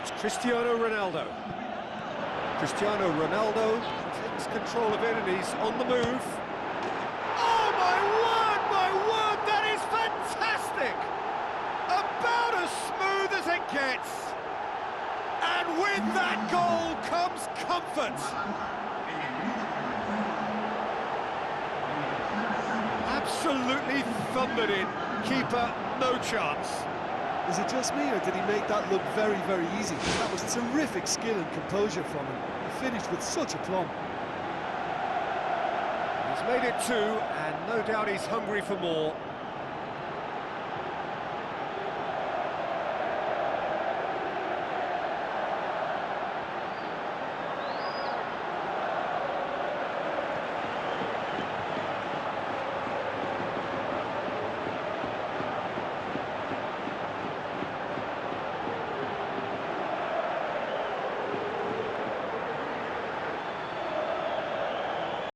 It's Cristiano Ronaldo. Cristiano Ronaldo takes control of it and he's on the move. Oh my word, that is fantastic! About as smooth as it gets. And with that goal comes comfort. Absolutely thundered in. Keeper, no chance. Is it just me, or did he make that look very, very easy? That was terrific skill and composure from him. He finished with such aplomb. He's made it two, and no doubt he's hungry for more.